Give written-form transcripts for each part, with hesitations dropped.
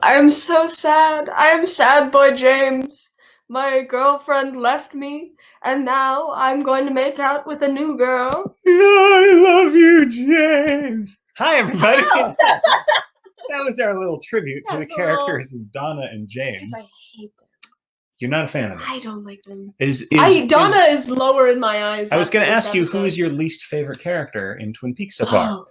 I'm so sad. I am sad boy James. My girlfriend left me, and now I'm going to make out with a new girl. I love you, James. Hi, everybody. Ow! That was our little tribute to the That's a characters of Donna and James. Because I hate them. You're not a fan of them. I don't like them. Donna is lower in my eyes. I was going to after ask this you, who episode. is your least favorite character in Twin Peaks so far?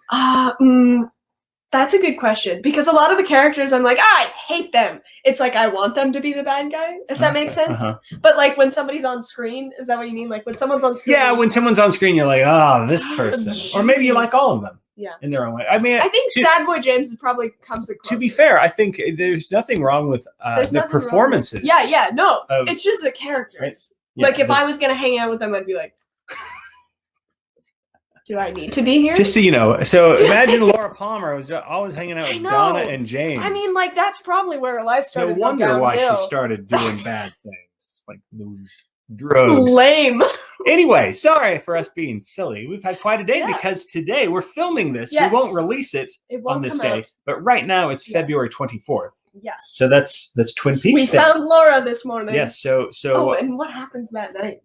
That's a good question, because a lot of the characters I'm like, I hate them. It's like I want them to be the bad guy, if that makes sense. But like when somebody's on screen, is that what you mean? Like when someone's on screen? Yeah, when someone's on screen, you're like, oh, this person. Or maybe you like all of them. Yeah. In their own way. I mean, I think Sad Boy James probably comes the closest. To be fair, I think there's nothing wrong with the performances. No. It's just the characters. Right? Yeah, like if I was going to hang out with them, I'd be like, do I need to be here? Just so, so imagine Laura Palmer was always hanging out with Donna and James. I mean, like, that's probably where her life started. No wonder why she started doing bad things. Like those drugs. Lame. Anyway, sorry for us being silly. We've had quite a day because today we're filming this. Yes. We won't release it on this day. But right now it's February 24th. Yes. So that's Twin Peaks We Day. found Laura this morning. Yes, so Oh, and what happens that night?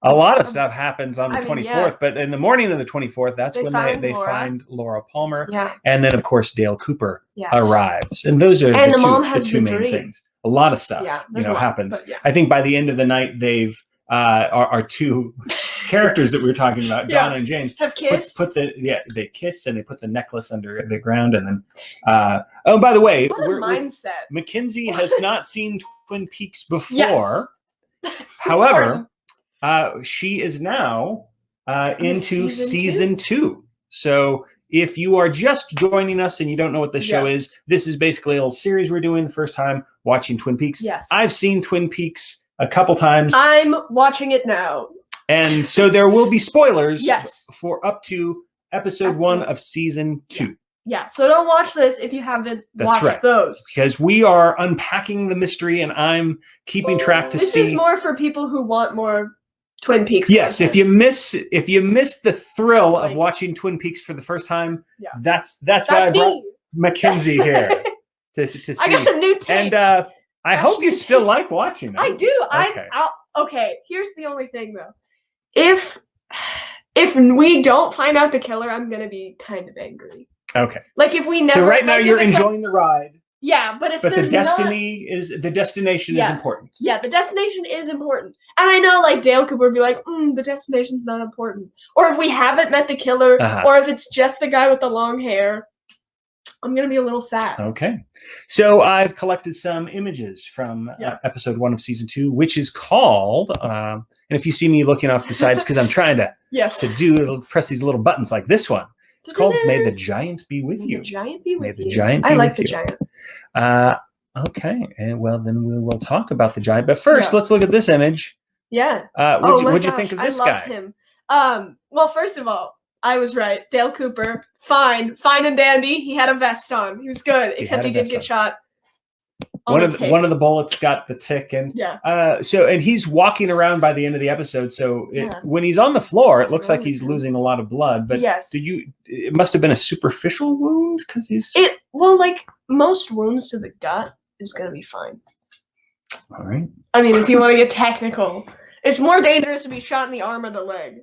A lot of stuff happens on the 24th, but in the morning of the 24th, that's when they find Laura Palmer. Yeah. And then, of course, Dale Cooper arrives. And those are the two main things. A lot of stuff happens. I think by the end of the night, they've our two characters that we were talking about, Donna and James, have kissed. They kiss and they put the necklace under the ground. And then, oh, by the way, mindset. Mackenzie has not seen Twin Peaks before. Yes. However, she is now into season 2. So if you are just joining us and you don't know what the show is, this is basically a little series we're doing the first time watching Twin Peaks. Yes. I've seen Twin Peaks a couple times. I'm watching it now. And so there will be spoilers for up to episode 1 of season 2. Yeah, so don't watch this if you haven't watched those. Because we are unpacking the mystery and I'm keeping track to see. This is more for people who want more Twin Peaks. Yes, content. if you miss the thrill of watching Twin Peaks for the first time, that's why I brought Mackenzie here to see. I got a new take. And I hope you still like watching it. I do. Okay. Here's the only thing though. If we don't find out the killer, I'm gonna be kind of angry. Okay. Like if we never. So right now you're enjoying the ride. Yeah, but the destination is important. Yeah, the destination is important. And I know like Dale Cooper would be like, the destination's not important. Or if we haven't met the killer, or if it's just the guy with the long hair, I'm going to be a little sad. Okay. So I've collected some images from episode 1 of season 2, which is called, and if you see me looking off the sides, because I'm trying to press these little buttons like this one. It's called May the Giant Be With You. May the Giant Be With You. May the Giant Be I like with the you. Giant. Okay. And well, then we will talk about the Giant. But first, let's look at this image. Yeah. What'd you think of this guy? Him. Well, first of all, I was right. Dale Cooper, fine and dandy. He had a vest on. He was good, except he did get shot. One of the bullets got the tick, and and he's walking around by the end of the episode. So when he's on the floor, it looks like he's losing a lot of blood. But it must have been a superficial wound because like most wounds to the gut is gonna be fine. All right. I mean, if you want to get technical, it's more dangerous to be shot in the arm or the leg.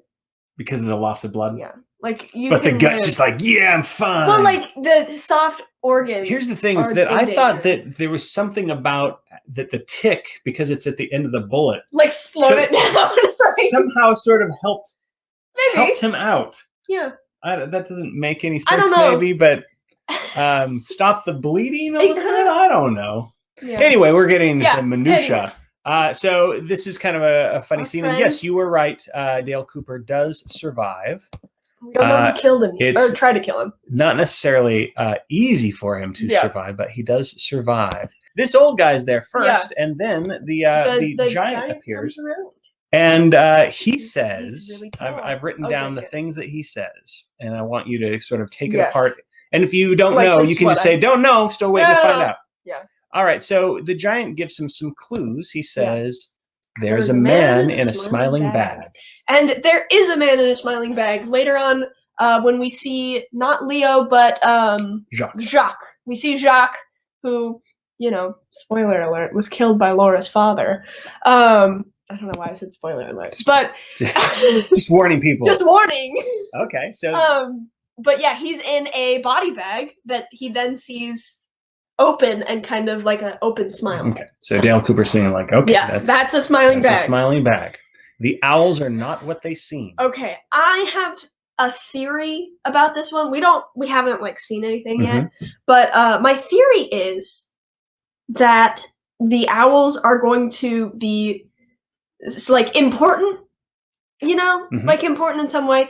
Because of the loss of blood? Yeah. Like but the gut's just like, I'm fine. Well, like the soft organs. Here's the thing is that I thought that there was something about that the tick, because it's at the end of the bullet. Like slowed it down. Somehow sort of helped him out. Yeah. That doesn't make any sense maybe, but stop the bleeding a little bit? I don't know. Yeah. Anyway, we're getting the minutia. So this is kind of a funny scene. And yes, you were right. Dale Cooper does survive. We don't know who killed him or tried to kill him. Not necessarily easy for him to survive, but he does survive. This old guy's there first, and then the giant appears. And he says, really I've written down the things that he says, and I want you to sort of take it apart. And if you don't know, you can just say, don't know, still waiting to find out. Yeah. All right, so the giant gives him some clues. He says, there's a man in a smiling bag. And there is a man in a smiling bag. Later on, when we see not Leo, but Jacques. Jacques. We see Jacques, who spoiler alert, was killed by Laura's father. I don't know why I said spoiler alert, but just warning people. Just warning. Okay, so but yeah, he's in a body bag that he then sees open and kind of like an open smile. Okay, so Dale Cooper's saying like, okay, yeah, that's a smiling bag. That's a smiling bag. The owls are not what they seem. Okay, I have a theory about this one. We haven't like seen anything yet, but my theory is that the owls are going to be like important, like important in some way.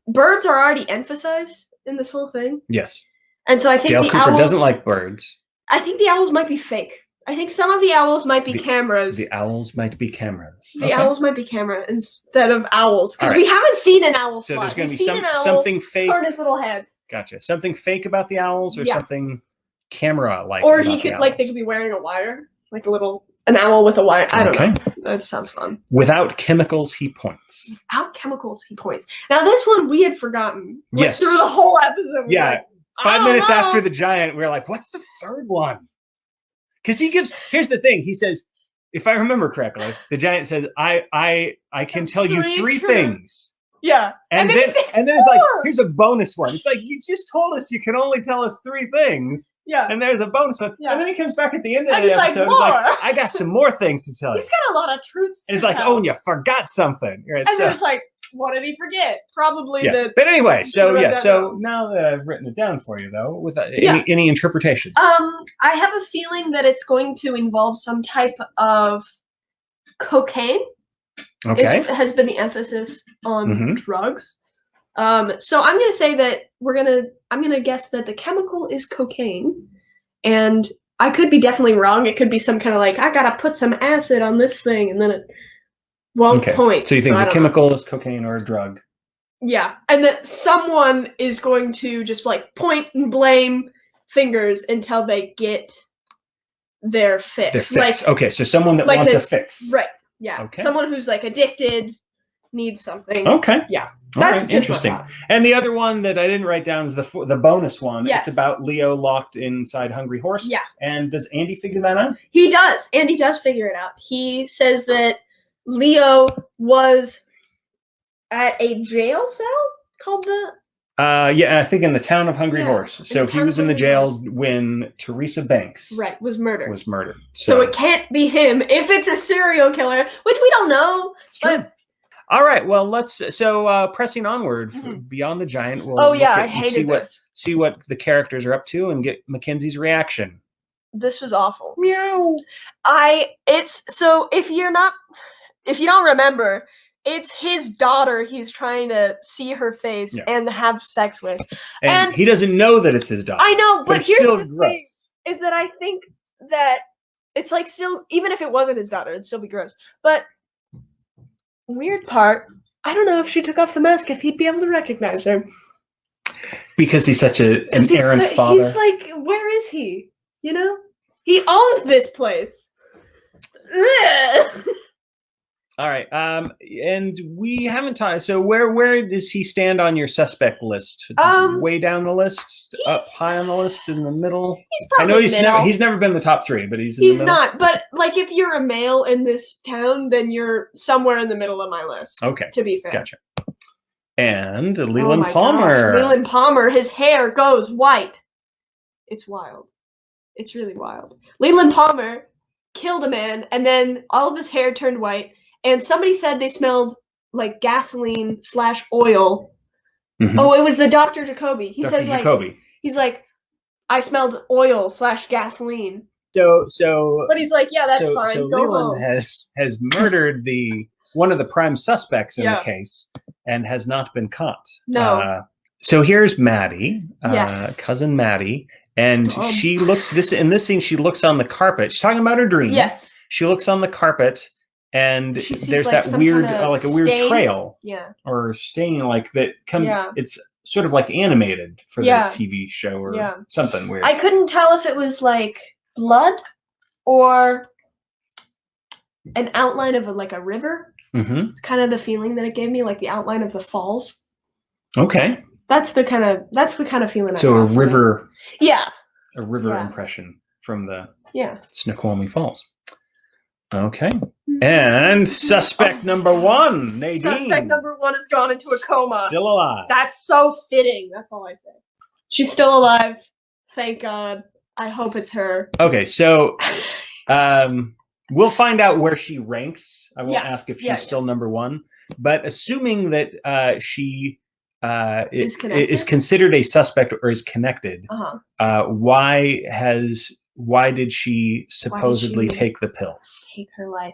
Birds are already emphasized in this whole thing. Yes. And so I think Dale Cooper doesn't like birds. I think the owls might be fake. I think some of the owls might be cameras. The owls might be cameras. The owls might be camera instead of owls. Because we haven't seen an owl fly. So there's going to be something fake. Turn his little head. Gotcha. Something fake about the owls or something camera-like. Or he could, they could be wearing a wire. Like an owl with a wire. I don't know. That sounds fun. Without chemicals, he points. Without chemicals, he points. Now, this one we had forgotten. Yes. Through the whole episode. Yeah. 5 minutes after the giant, we were like, what's the third one? Because here's the thing. He says, if I remember correctly, the giant says, I can tell you three things. Yeah. And then it's like, here's a bonus one. It's like, you just told us you can only tell us 3 things. Yeah. And there's a bonus one. Yeah. And then he comes back at the end of the episode and he's like, I got some more things to tell you. He's got a lot of truths to tell. It's like, oh, and you forgot something. Right, and it's like, what did he forget? Probably But anyway, so now that I've written it down for you, though, with any interpretations. I have a feeling that it's going to involve some type of cocaine. Okay. It has been the emphasis on drugs. So I'm going to say that I'm going to guess that the chemical is cocaine. And I could be definitely wrong. It could be some kind of like, I got to put some acid on this thing and then it won't point. So you think the chemical is cocaine or a drug? Yeah. And that someone is going to just like point and blame fingers until they get their fix. Okay, so someone that wants a fix. Right. Yeah. Okay. Someone who's like addicted, needs something. Okay. Yeah. That's interesting. And the other one that I didn't write down is the bonus one. Yes. It's about Leo locked inside Hungry Horse. Yeah. And does Andy figure that out? He does. Andy does figure it out. He says that Leo was at a jail cell called the... I think in the town of Hungry Horse. So he was in the jail when Teresa Banks was murdered. So it can't be him if it's a serial killer, which we don't know. It's true. All right. Well, pressing onward beyond the giant. We'll I hated this. See what the characters are up to and get Mackenzie's reaction. This was awful. Meow. If you don't remember, it's his daughter he's trying to see her face and have sex with. And he doesn't know that it's his daughter. I know, but here's still the gross. thing, is that I think that it's like still, even if it wasn't his daughter, it'd still be gross. But weird part, I don't know if she took off the mask, if he'd be able to recognize her. Because he's such an errant father. He's like, where is he? He owns this place. All right, and we haven't talked. So where does he stand on your suspect list? Way down the list, up high on the list, in the middle. I know he's never been in the top 3, but he's in the middle. Not. But like, if you're a male in this town, then you're somewhere in the middle of my list. Okay, to be fair. Gotcha. And Leland Palmer. Leland Palmer, his hair goes white. It's wild. It's really wild. Leland Palmer killed a man, and then all of his hair turned white. And somebody said they smelled like gasoline/oil. Oh, it was the Dr. Jacoby. He says Jacoby. He's like, I smelled oil/gasoline. So. But he's like, yeah, that's fine. So Go Leland home. has murdered one of the prime suspects in the case and has not been caught. No. So here's Maddie, cousin Maddie, and she looks in this scene. She looks on the carpet. She's talking about her dream. Yes. She looks on the carpet. And there's like that weird, like a weird stain. Trail, or stain, like that. It's sort of like animated for the TV show or something weird. I couldn't tell if it was like blood or an outline of a river. It's kind of the feeling that it gave me, like the outline of the falls. Okay, that's the kind of feeling. So a river, a river impression. from the Yeah. Snoqualmie Falls. Okay. And suspect number 1, Nadine. Suspect number 1 has gone into a coma. Still alive. That's so fitting. That's all I say. She's still alive. Thank God. I hope it's her. Okay, so we'll find out where she ranks. I won't ask if she's still number 1. But assuming that she is considered a suspect or is connected, why did she supposedly take the pills? Take her life.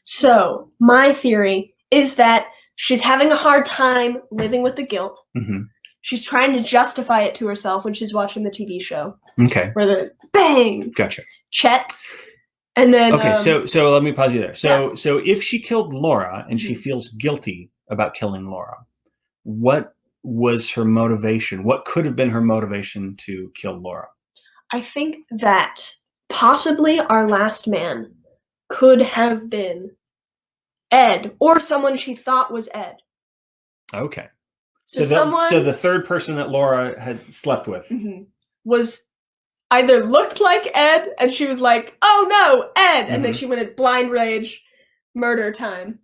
So my theory is that she's having a hard time living with the guilt. Mm-hmm. She's trying to justify it to herself when she's watching the TV show. Okay. Where the bang. Gotcha. Chet. And then okay, so let me pause you there. So if she killed Laura and she feels guilty about killing Laura, what was her motivation? What could have been her motivation to kill Laura? I think that possibly our last man could have been Ed or someone she thought was Ed. Okay. So the third person that Laura had slept with was either looked like Ed and she was like, oh no, Ed. And then she went at blind rage, murder time.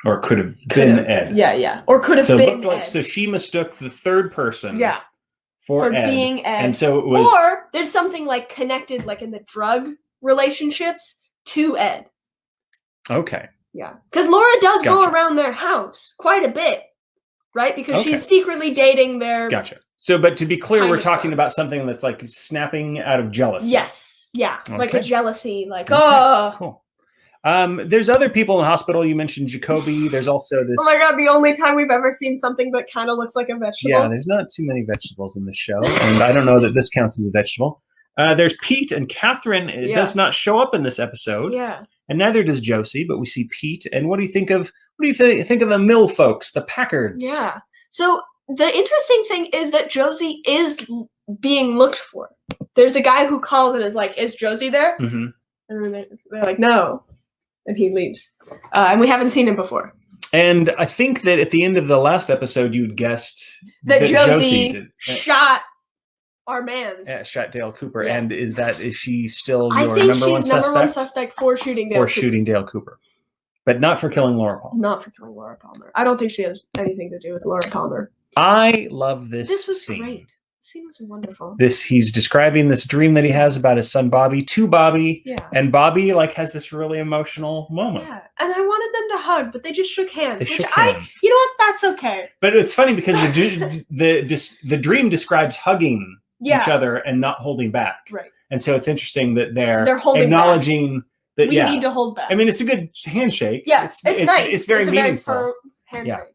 Or could have been Ed. Yeah. Or could have been Ed. So she mistook the third person. Yeah. For Ed. Being Ed. And so it was. Or there's something like connected, like in the drug relationships, to Ed. Okay. Yeah. Because Laura does go around their house quite a bit, right? Because she's secretly dating their. Gotcha. So, but to be clear, we're talking about something that's like snapping out of jealousy. Yes. Yeah. Okay. Like a jealousy, like, Cool. There's other people in the hospital. You mentioned Jacoby. There's also this. Oh my God! The only time we've ever seen something that kind of looks like a vegetable. Yeah, there's not too many vegetables in this show, and I don't know that this counts as a vegetable. There's Pete and Catherine. It does not show up in this episode. Yeah. And neither does Josie, but we see Pete. And what do you think of the Mill folks, the Packards? Yeah. So the interesting thing is that Josie is being looked for. There's a guy who calls and is like, "Is Josie there?" Mm-hmm. And they're like, "No." And he leaves. And we haven't seen him before. And I think that at the end of the last episode, you'd guessed that Josie shot our mans. Yeah, shot Dale Cooper. Yeah. And is she still your number one suspect? I think she's number one suspect for shooting Dale Cooper. For shooting Dale Cooper. But not for killing Laura Palmer. Not for killing Laura Palmer. I don't think she has anything to do with Laura Palmer. I love this scene. This was great. Scene was wonderful. He's describing this dream that he has about his son Bobby to Bobby. Yeah. And Bobby has this really emotional moment. Yeah. And I wanted them to hug, but they just shook hands. You know what? That's okay. But it's funny because the dream describes hugging each other and not holding back. Right. And so it's interesting that they're acknowledging that we need to hold back. I mean, it's a good handshake. Yeah. It's nice. It's very meaningful. Very firm handshake.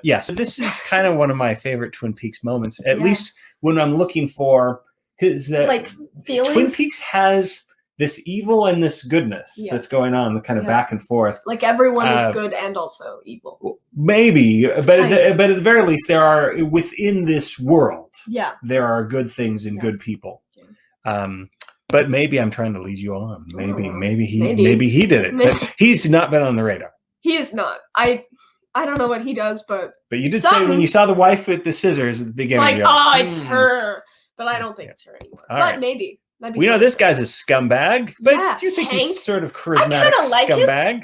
Yeah. So this is kind of one of my favorite Twin Peaks moments, at least when I'm looking for, because Twin Peaks has this evil and this goodness that's going on, the kind of back and forth. Like everyone is good and also evil. Maybe, but at the very least, there are within this world. Yeah. There are good things and good people. Yeah. But maybe I'm trying to lead you on. Maybe he did it. But he's not been on the radar. He is not. I don't know what he does, but you did say when you saw the wife with the scissors at the beginning, it's her. But I don't think it's her anymore. But maybe. We know this guy's a scumbag, but do you think he's sort of charismatic scumbag?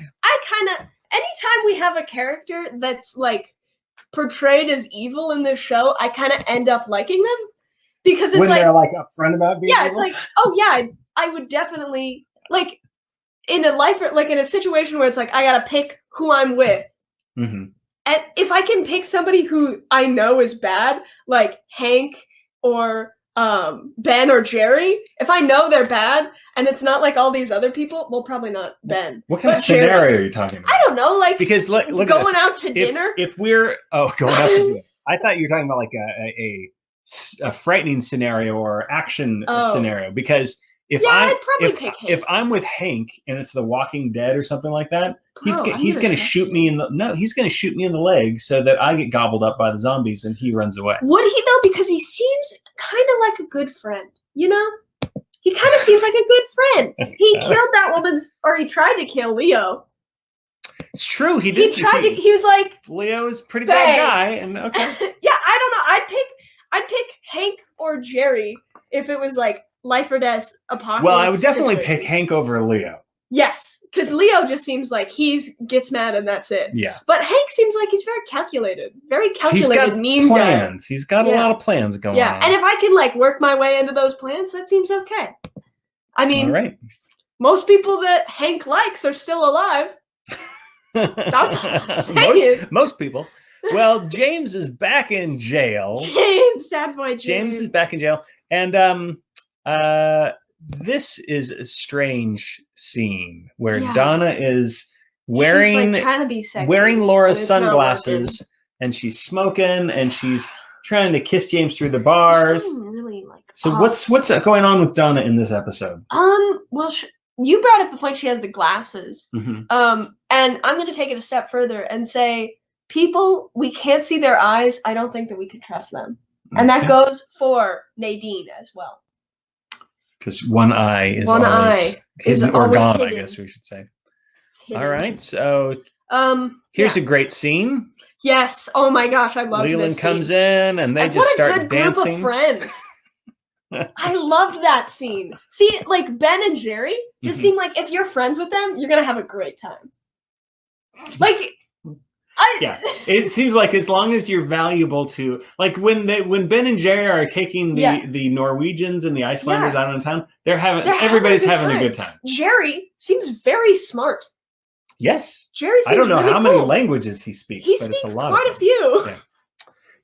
Anytime we have a character that's portrayed as evil in this show, I kind of end up liking them because it's when they're upfront about being evil? It's like, oh yeah, I would definitely in a life in a situation where it's I gotta pick who I'm with. Mm-hmm. And if I can pick somebody who I know is bad, like Hank or Ben or Jerry, if I know they're bad and it's not like all these other people, well, probably not Ben. What kind of scenario are you talking about? I don't know, because look going out to dinner. If we're going out to dinner, I thought you were talking about a frightening scenario or action scenario. Because if I'm with Hank and it's The Walking Dead or something like that, he's going to shoot me in the leg so that I get gobbled up by the zombies and he runs away. Would he though? Because he seems kind of like a good friend, you know? He kind of seems like a good friend. He killed that woman, or he tried to kill Leo. It's true. He did. He was like, Leo is a pretty bad guy, and okay. Yeah, I don't know. I'd pick Hank or Jerry if it was life or death apocalypse. Well, I would definitely pick Hank over Leo. Yes, because Leo just seems like gets mad and that's it. Yeah. But Hank seems like he's very calculated, he's got mean plans. guy. He's got a lot of plans going on. Yeah, and if I can like work my way into those plans, that seems okay. I mean, all right. Most people that Hank likes are still alive. That's what I'm saying. Most people. Well, James is back in jail. James, sad boy James. James is back in jail. And this is a strange scene where Donna is wearing like trying to be sexy, wearing Laura's sunglasses, and she's smoking, and she's trying to kiss James through the bars. Really like. So what's going on with Donna in this episode? Well, you brought up the point she has the glasses. Mm-hmm. And I'm going to take it a step further and say, people, we can't see their eyes. I don't think that we can trust them. Okay. And that goes for Nadine as well. Because one eye is always hidden or gone, I guess we should say. All right, so here's a great scene. Yes. Oh my gosh, I love this Leland comes in and they just start dancing. Group of friends. I loved that scene. See, like Ben and Jerry just seem like if you're friends with them, you're gonna have a great time. Like, it seems like as long as you're valuable to, like when Ben and Jerry are taking the Norwegians and the Icelanders out of town, everybody's having a good time. Jerry seems very smart. Yes, Jerry seems I don't know really how many languages he speaks, but it's a lot. Quite a few.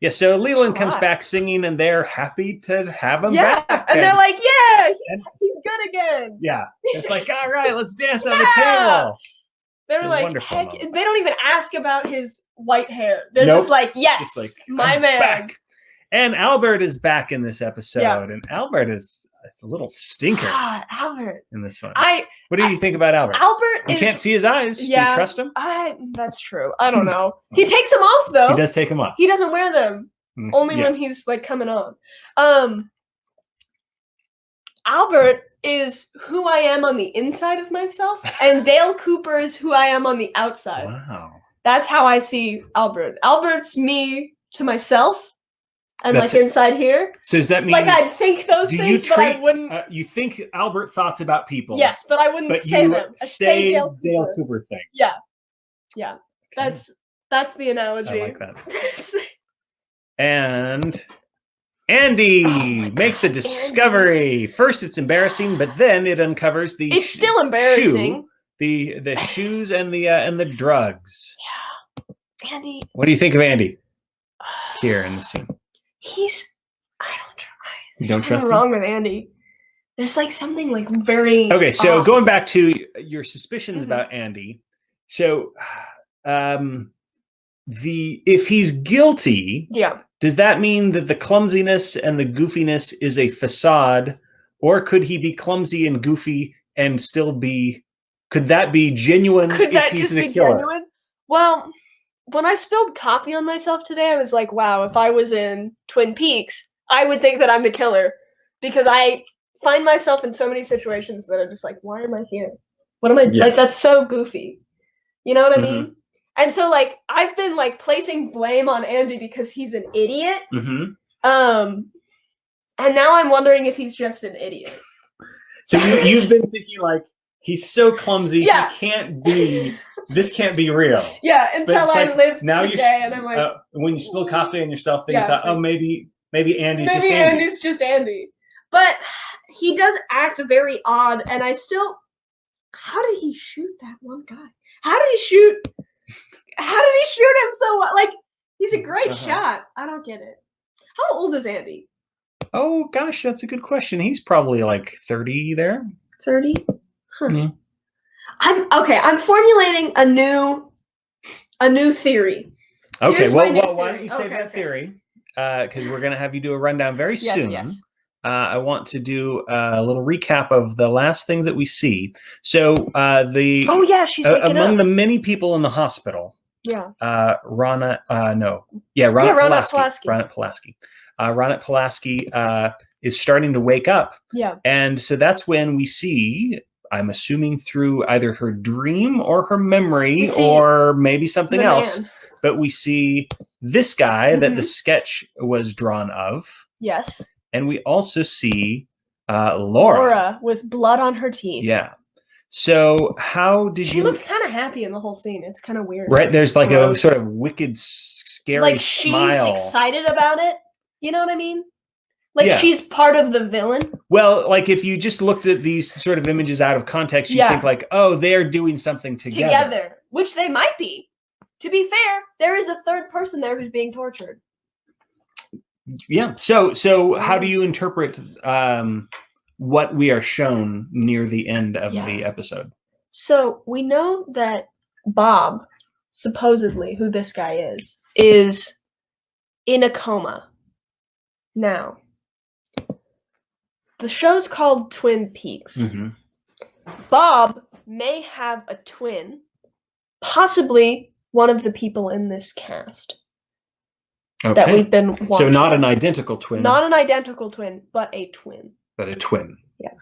Yeah, so Leland comes back singing, and they're happy to have him back. And they're like, he's good again. Yeah, it's like, all right, let's dance on the table. They're like, heck, they don't even ask about his white hair. They're just like, yes, just like, my man. Back. And Albert is back in this episode, and Albert is a little stinker. Albert in this one. What do you think about Albert? Albert you can't see his eyes. Do you trust him? That's true. I don't know. He takes them off though. He does take them off. He doesn't wear them. Only when he's like coming on. Albert is who I am on the inside of myself, and Dale Cooper is who I am on the outside. Wow. That's how I see Albert. Albert's me to myself. And like inside here. So does that mean like I'd think those things, but I wouldn't. You think Albert thoughts about people? Yes, but I wouldn't say them. I say Dale Cooper things. Yeah, yeah. Okay. That's the analogy. I like that. And Andy makes a discovery. First, it's embarrassing, but then it uncovers the. It's still embarrassing. The shoes and the drugs. Yeah, Andy. What do you think of Andy here in the scene? I don't trust. You don't trust him? Wrong with Andy. There's like something like very. Okay, so going back to your suspicions about Andy, so if he's guilty, does that mean that the clumsiness and the goofiness is a facade, or could he be clumsy and goofy and still be? Could that be genuine? If he's the killer? Genuine? Well. When I spilled coffee on myself today, I was like, wow, if I was in Twin Peaks, I would think that I'm the killer. Because I find myself in so many situations that I'm just like, why am I here? What am I like? That's so goofy. You know what I mean? And so like I've been like placing blame on Andy because he's an idiot. And now I'm wondering if he's just an idiot. So you've been thinking like, he's so clumsy. He can't be. This can't be real. Yeah, until I live now today, and I'm like, when you spill coffee on yourself, then you thought, oh, maybe Andy's just Andy. Andy's just Andy. But he does act very odd, and I still. How did he shoot that one guy? How did he shoot him so well? Like he's a great shot. I don't get it. How old is Andy? Oh gosh, that's a good question. He's probably like 30 there. 30. Huh. I'm formulating a new theory. Okay, Here's why don't you say that theory? Because we're gonna have you do a rundown very soon. Yes. I want to do a little recap of the last things that we see. So she's among the many people in the hospital. Ronit Pulaski. Ronit Pulaski is starting to wake up. Yeah. And so that's when we see. I'm assuming through either her dream or her memory or maybe something else. But we see this guy that the sketch was drawn of. Yes. And we also see Laura with blood on her teeth. Yeah. So how did she looks kind of happy in the whole scene. It's kind of weird. Right? There's like a sort of wicked, scary smile. She's excited about it. You know what I mean? She's part of the villain. Well, like if you just looked at these sort of images out of context, you think like, oh, they're doing something together. Which they might be. To be fair, there is a third person there who's being tortured. Yeah. So how do you interpret what we are shown near the end of the episode? So we know that Bob, supposedly who this guy is in a coma. Now, the show's called Twin Peaks. Mm-hmm. Bob may have a twin, possibly one of the people in this cast that we've been watching. So not an identical twin. Not an identical twin, but a twin. But a twin. Yeah.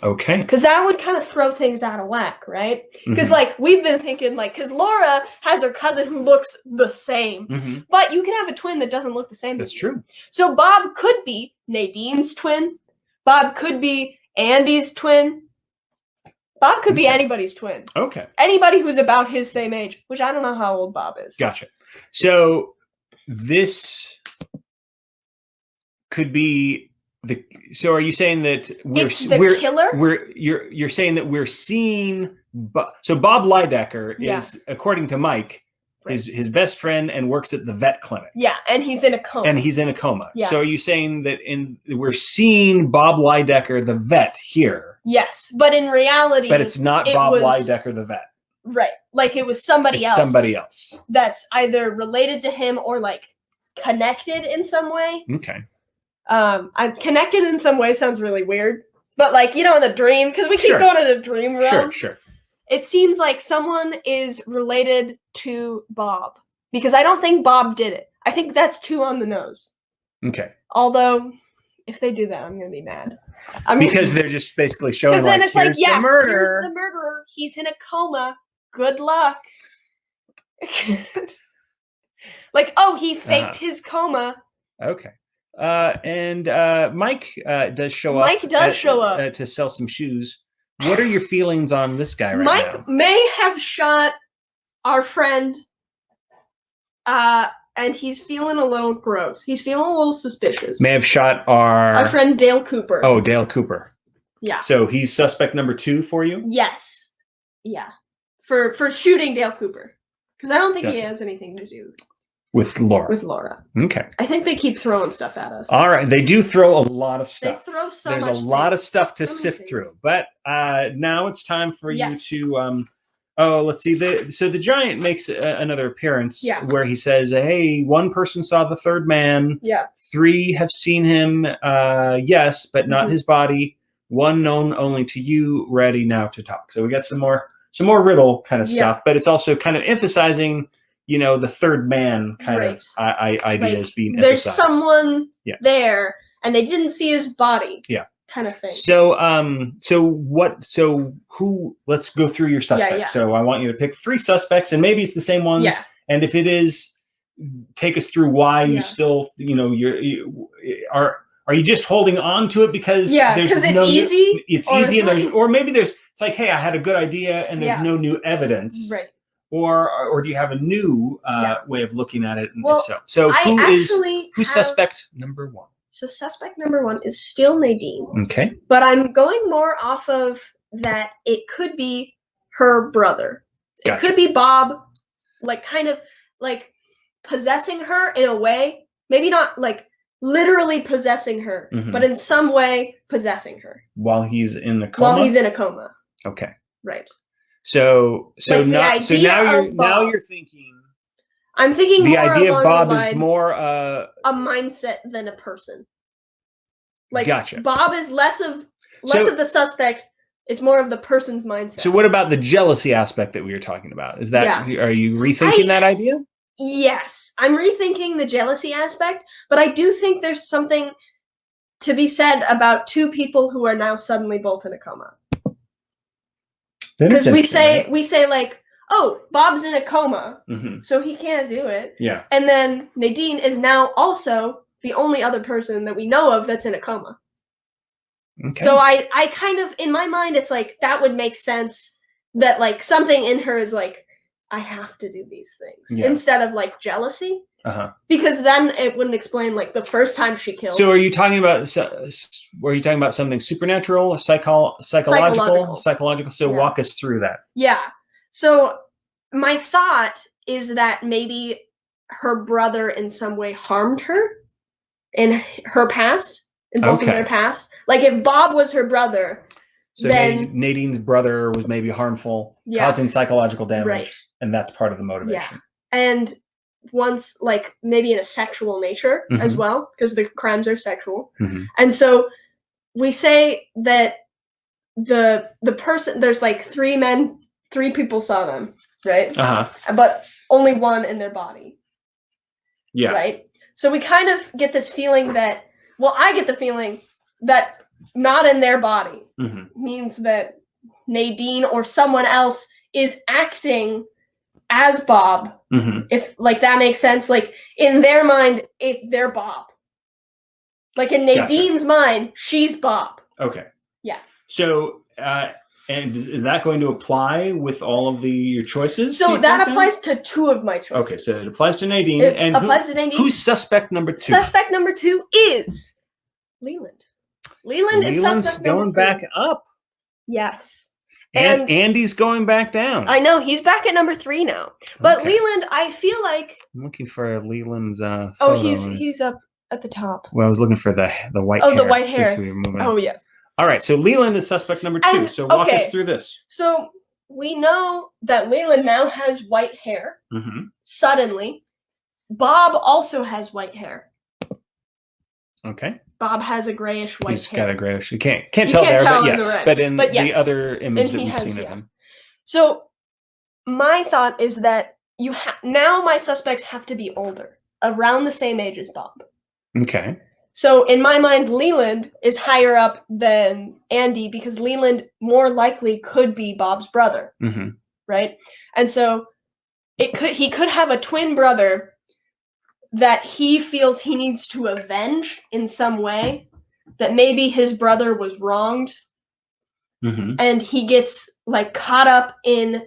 Okay. Because that would kind of throw things out of whack, right? Because we've been thinking because Laura has her cousin who looks the same, but you can have a twin that doesn't look the same. That's true. So Bob could be Nadine's twin. Bob could be Andy's twin. Bob could be anybody's twin. Okay. Anybody who's about his same age, which I don't know how old Bob is. Gotcha. So this could be so are you saying that we're killer? You're saying that we're seeing so Bob Lydecker is, according to Mike, his best friend and works at the vet clinic. Yeah, and he's in a coma. Yeah. So are you saying that we're seeing Bob Lydecker the vet here? Yes, but in reality, but it's not Bob Lydecker the vet. Right, like it was somebody else. Somebody else that's either related to him or like connected in some way. Okay. I'm connected in some way sounds really weird, but like in a dream because we keep going in a dream realm. Sure. It seems like someone is related to Bob because I don't think Bob did it. I think that's too on the nose. Okay. Although, if they do that, I'm gonna be mad. Because they're just basically showing then it's here's the murderer. Here's the murderer. He's in a coma. Good luck. He faked his coma. Okay. And Mike does show up. Mike does show up to sell some shoes. What are your feelings on this guy right now? Mike may have shot our friend, and he's feeling a little gross. He's feeling a little suspicious. May have shot our friend Dale Cooper. Oh, Dale Cooper. Yeah. So he's suspect number 2 for you? Yes. Yeah. For shooting Dale Cooper. Because I don't think he has anything to do with Laura. Okay. I think they keep throwing stuff at us. All right. They do throw a lot of stuff. They throw There's a lot of stuff to sift through. But now it's time for you to let's see. The giant makes another appearance where he says, hey, 1 person saw the third man. Yeah. 3 have seen him, yes, but not his body. 1 known only to you, ready now to talk. So we got some more riddle kind of stuff, but it's also kind of emphasizing the third man kind of ideas being there's emphasized. Someone there, and they didn't see his body. Yeah. Kind of thing. So, who? Let's go through your suspects. Yeah. So I want you to pick 3 suspects, and maybe it's the same ones. Yeah. And if it is, take us through why you still, are you just holding on to it because there's it's easy? It's easy, or maybe it's like, hey, I had a good idea, and there's no new evidence. Right. Or do you have a new way of looking at it? And if so who's suspect number 1? So suspect number 1 is still Nadine. Okay. But I'm going more off of that it could be her brother. Gotcha. It could be Bob, kind of possessing her in a way. Maybe not literally possessing her, but in some way possessing her. While he's in the coma? Okay. Right. So now you're thinking. I'm thinking the more idea of Bob is more a mindset than a person. Gotcha. Bob is less of the suspect. It's more of the person's mindset. So what about the jealousy aspect that we were talking about? Is that are you rethinking that idea? Yes, I'm rethinking the jealousy aspect, but I do think there's something to be said about 2 people who are now suddenly both in a coma. Because we say oh, Bob's in a coma, so he can't do it. Yeah. And then Nadine is now also the only other person that we know of that's in a coma. Okay. So I kind of, in my mind, it's like, that would make sense that, like, something in her is like, I have to do these things, instead of, like, jealousy. Because then it wouldn't explain, like, the first time she killed. So are you talking about something supernatural, psychological? So walk us through that. Yeah. So my thought is that maybe her brother in some way harmed her in her past, in both of their past. Like, if Bob was her brother, so then Nadine's brother was maybe harmful, causing psychological damage, and that's part of the motivation. Yeah. And once, like, maybe in a sexual nature as well, because the crimes are sexual. And so we say that the person, there's like 3 people saw them, right? But only one in their body. Yeah. Right? So we kind of get this feeling that, well, I get the feeling that not in their body means that Nadine or someone else is acting as Bob, if, like, that makes sense. Like, in their mind, they're Bob. Like, in Nadine's mind, she's Bob. Okay. Yeah. So, and is that going to apply with all of your choices? So that applies to 2 of my choices. Okay, so it applies to Nadine. Applies to Nadine. Who's suspect number 2? Suspect number 2 is Leland. Leland is suspect number 2. Going back up. Yes. And Andy's going back down. I know, he's back at number 3 now. But Leland, I feel like, I'm looking for Leland's photo. Oh, he's up at the top. Well, I was looking for the white hair. Oh, the white hair. Since we were moving. Oh, yes. All right, so Leland is suspect number 2. So walk us through this. So we know that Leland now has white hair. Suddenly. Bob also has white hair. Okay. Bob has a grayish white hair. He's got a grayish. You can't tell there, but yes. But in the other image that we've seen of him. So my thought is that now my suspects have to be older, around the same age as Bob. Okay. So in my mind, Leland is higher up than Andy because Leland more likely could be Bob's brother, right? And so he could have a twin brother that he feels he needs to avenge in some way, that maybe his brother was wronged, and he gets, like, caught up in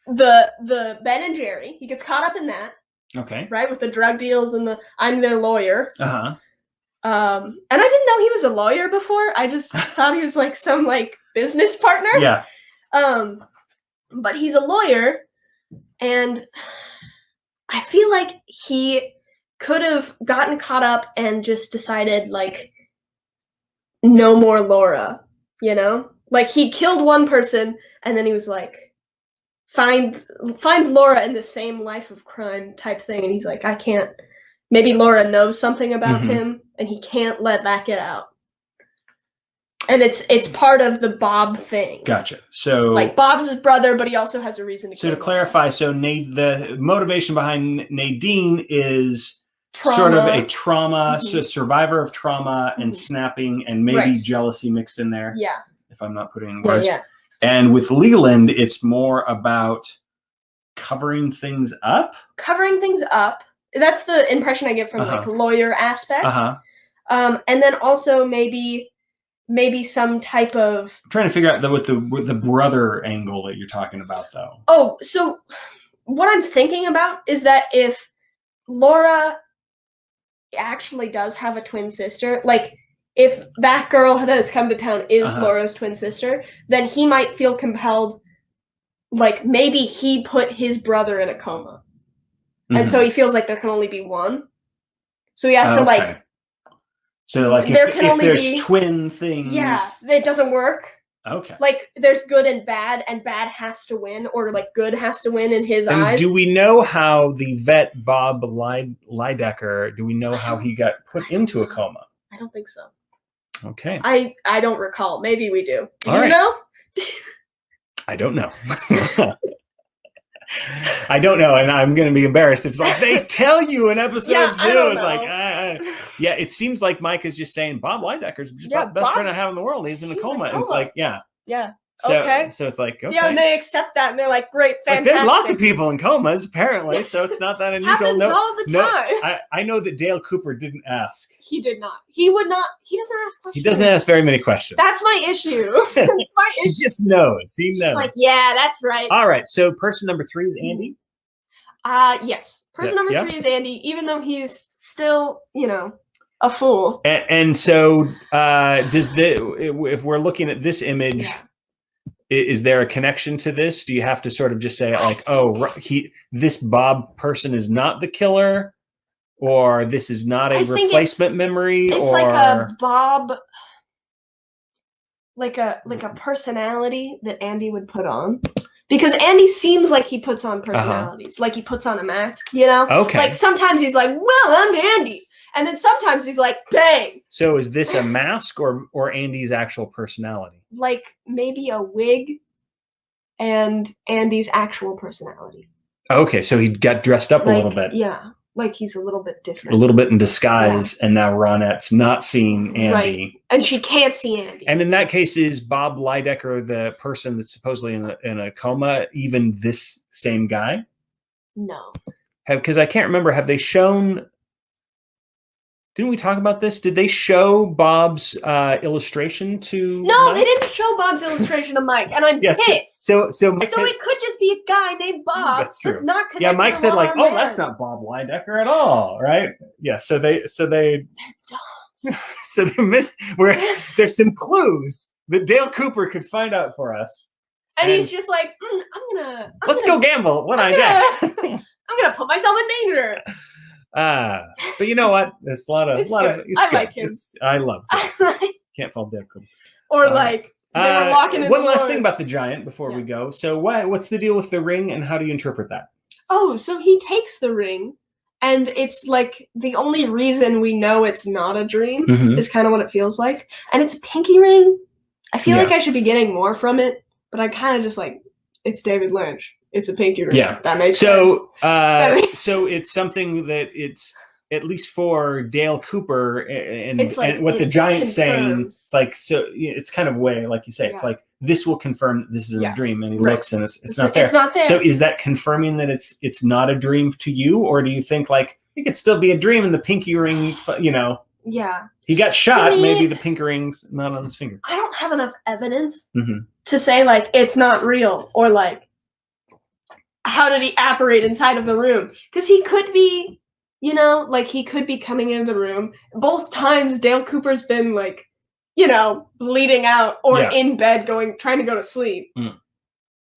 the Ben and Jerry. He gets caught up in that. Okay. Right, with the drug deals and I'm their lawyer. And I didn't know he was a lawyer before. I just thought he was, like, some, like, business partner. Yeah. But he's a lawyer, and I feel like he could have gotten caught up and just decided, like, no more Laura, you know? Like, he killed one person, and then he was like, finds Laura in the same life of crime type thing, and he's like, I can't. Maybe Laura knows something about him, and he can't let that get out. And it's part of the Bob thing. Gotcha. So, like, Bob's his brother, but he also has a reason to kill him. So to clarify, the motivation behind Nadine is sort of a trauma, so survivor of trauma and snapping, and maybe jealousy mixed in there. Yeah. If I'm not putting in words. Yeah. And with Leland, it's more about covering things up. Covering things up. That's the impression I get from like lawyer aspect. And then also maybe some type of. I'm trying to figure out with the brother angle that you're talking about, though. Oh, so what I'm thinking about is that if Laura actually does have a twin sister, like if that girl that has come to town is Laura's twin sister, then he might feel compelled, like maybe he put his brother in a coma. And so he feels like there can only be one. So he has to like. So like if there's twin things. Yeah, it doesn't work. Okay. Like there's good and bad has to win, or like good has to win in his eyes. Do we know how the vet Bob Lydecker, do we know how he got put into a coma? I don't think so. Okay. I don't recall. Maybe we do. Do you know? I don't know. I don't know, and I'm going to be embarrassed if it's like they tell you in episode 2. It's like, yeah, it seems like Mike is just saying Bob Lydecker's just the best friend I have in the world. He's in a coma. And it's like, yeah. Okay. So it's like, okay. Yeah, and they accept that, and they're like, great, fantastic. There's lots of people in comas, apparently, so it's not that unusual. Happens all the time. I know that Dale Cooper didn't ask. He did not. He would not. He doesn't ask questions. He doesn't ask very many questions. That's my issue. That's my issue. He just knows. He knows. He's like, yeah, that's right. All right, so person number 3 is Andy? Yes. Person number 3 is Andy, even though he's still, a fool. And so, if we're looking at this image, is there a connection to this? Do you have to sort of just say like, this Bob person is not the killer, or this is not a replacement memory, it's like a Bob, like a personality that Andy would put on. Because Andy seems like he puts on personalities, like he puts on a mask, Okay. Like sometimes he's like, well, I'm Andy. And then sometimes he's like, bang. So is this a mask or Andy's actual personality? Like maybe a wig and Andy's actual personality. Okay, so he got dressed up a little bit. Yeah, like he's a little bit different. A little bit in disguise, and now Ronette's not seeing Andy. Right, and she can't see Andy. And in that case, is Bob Lydecker the person that's supposedly in a coma, even this same guy? No. Because I can't remember, have they shown... Didn't we talk about this? Did they show Bob's illustration to No, Mike? They didn't show Bob's illustration to Mike, and I'm pissed. So it could just be a guy named Bob that's not connected. Yeah, Mike said like, man. That's not Bob Lydecker at all, right? Yeah, so they're dumb. So there's some clues that Dale Cooper could find out for us. And he's just like, let's go gamble. I'm gonna put myself in danger. But you know what? There's a lot of it's I like him. I love him. Can't fall dead. Or they were walking in one the last woods. thing about the giant before we go. So what's the deal with the ring, and how do you interpret that? Oh, so he takes the ring, and it's like the only reason we know it's not a dream is kind of what it feels like. And it's a pinky ring. I feel like I should be getting more from it, but I kind of just like, it's David Lynch. It's a pinky ring. Yeah, that makes sense. So it's something that it's at least for Dale Cooper and what the giant's saying. It's like, so it's kind of way, like you say, it's like this will confirm that this is a dream, and he looks and it's not there. It's not there. So is that confirming that it's not a dream to you, or do you think like it could still be a dream and the pinky ring, Yeah. He got shot. Maybe the pinky ring's not on his finger. I don't have enough evidence to say like it's not real, or like, how did he apparate inside of the room? Because he could be, he could be coming into the room. Both times Dale Cooper's been like, bleeding out or in bed trying to go to sleep.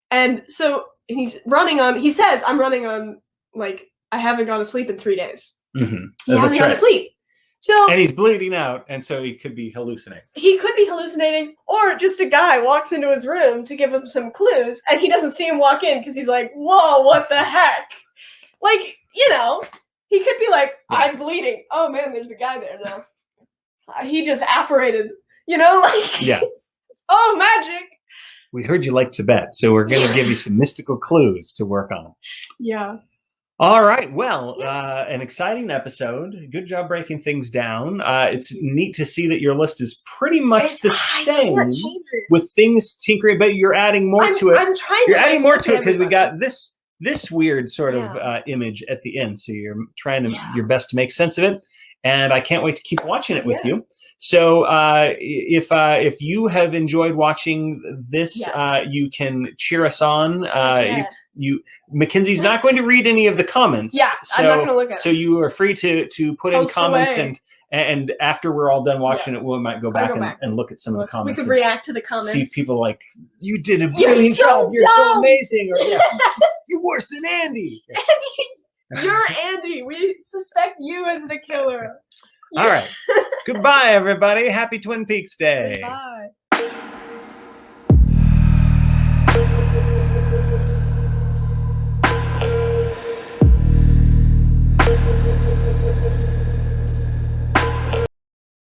And so he says, I'm running on, like, I haven't gone to sleep in 3 days. He hasn't gone to sleep. And he's bleeding out, and so he could be hallucinating. He could be hallucinating, or just a guy walks into his room to give him some clues, and he doesn't see him walk in because he's like, whoa, what the heck? Like, he could be like, I'm bleeding. Oh, man, there's a guy there now. He just apparated, oh, magic. We heard you like Tibet, so we're going to give you some mystical clues to work on. Yeah. All right. Well, an exciting episode. Good job breaking things down. It's neat to see that your list is pretty much the same with things tinkering, but you're adding more to it. You're adding more to it because we got this weird sort of image at the end. So you're trying your best to make sense of it. And I can't wait to keep watching it with you. So if you have enjoyed watching this, you can cheer us on. Mackenzie's not going to read any of the comments. Yeah, so, I'm not going to look at it. So you are free to put in comments, and after we're all done watching it, we might go back and look at some of the comments. We could react to the comments. See people like, you did a brilliant job. You're so amazing. Or you're worse than Andy. You're Andy. We suspect you as the killer. All right. Goodbye, everybody. Happy Twin Peaks Day. Bye.